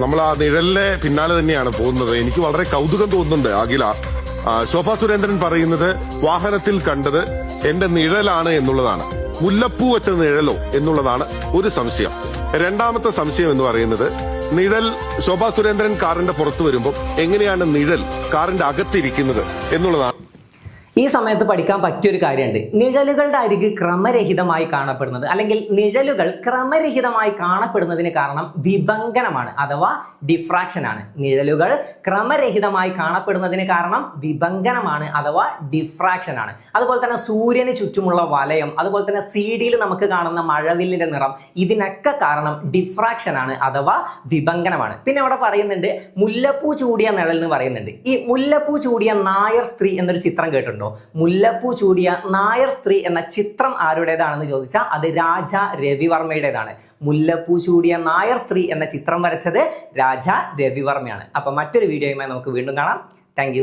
നമ്മൾ ആ നിഴലിലെ പിന്നാലെ തന്നെയാണ് പോകുന്നത്. എനിക്ക് വളരെ കൗതുകം തോന്നുന്നുണ്ട് അഖില. ശോഭാ സുരേന്ദ്രൻ പറയുന്നത് വാഹനത്തിൽ കണ്ടത് എന്റെ നിഴലാണ് എന്നുള്ളതാണ്. മുല്ലപ്പൂ വെച്ച നിഴലോ എന്നുള്ളതാണ് ഒരു സംശയം. രണ്ടാമത്തെ സംശയം എന്ന് പറയുന്നത്, നിഴൽ ശോഭാ സുരേന്ദ്രൻ കാറിന്റെ പുറത്ത് വരുമ്പോൾ എങ്ങനെയാണ് നിഴൽ കാറിന്റെ അകത്തിരിക്കുന്നത് എന്നുള്ളതാണ്. ഈ സമയത്ത് പഠിക്കാൻ പറ്റിയൊരു കാര്യമുണ്ട്. നിഴലുകളുടെ അരിക് ക്രമരഹിതമായി കാണപ്പെടുന്നത്, അല്ലെങ്കിൽ നിഴലുകൾ ക്രമരഹിതമായി കാണപ്പെടുന്നതിന് കാരണം വിഭങ്കനമാണ്, അഥവാ ഡിഫ്രാക്ഷൻ ആണ്. നിഴലുകൾ ക്രമരഹിതമായി കാണപ്പെടുന്നതിന് കാരണം വിഭങ്കനമാണ്, അഥവാ ഡിഫ്രാക്ഷൻ ആണ്. അതുപോലെ തന്നെ സൂര്യന് ചുറ്റുമുള്ള വലയം, അതുപോലെ തന്നെ CD-യിൽ നമുക്ക് കാണുന്ന മഴവില്ലിന്റെ നിറം, ഇതിനൊക്കെ കാരണം ഡിഫ്രാക്ഷൻ ആണ്, അഥവാ വിഭങ്കനമാണ്. പിന്നെ അവിടെ പറയുന്നുണ്ട് മുല്ലപ്പൂ ചൂടിയ നിഴൽ എന്ന് പറയുന്നുണ്ട്. ഈ മുല്ലപ്പൂ ചൂടിയ നായർ സ്ത്രീ എന്നൊരു ചിത്രം കേട്ടിട്ടുണ്ടോ? മുല്ലപ്പൂ ചൂടിയ നായർ സ്ത്രീ എന്ന ചിത്രം ആരുടേതാണെന്ന് ചോദിച്ചാൽ അത് രാജാ രവിവർമ്മയുടേതാണ്. മുല്ലപ്പൂ ചൂടിയ നായർ സ്ത്രീ എന്ന ചിത്രം വരച്ചത് രാജാ രവിവർമ്മയാണ്. അപ്പൊ മറ്റൊരു വീഡിയോയുമായി നമുക്ക് വീണ്ടും കാണാം. താങ്ക്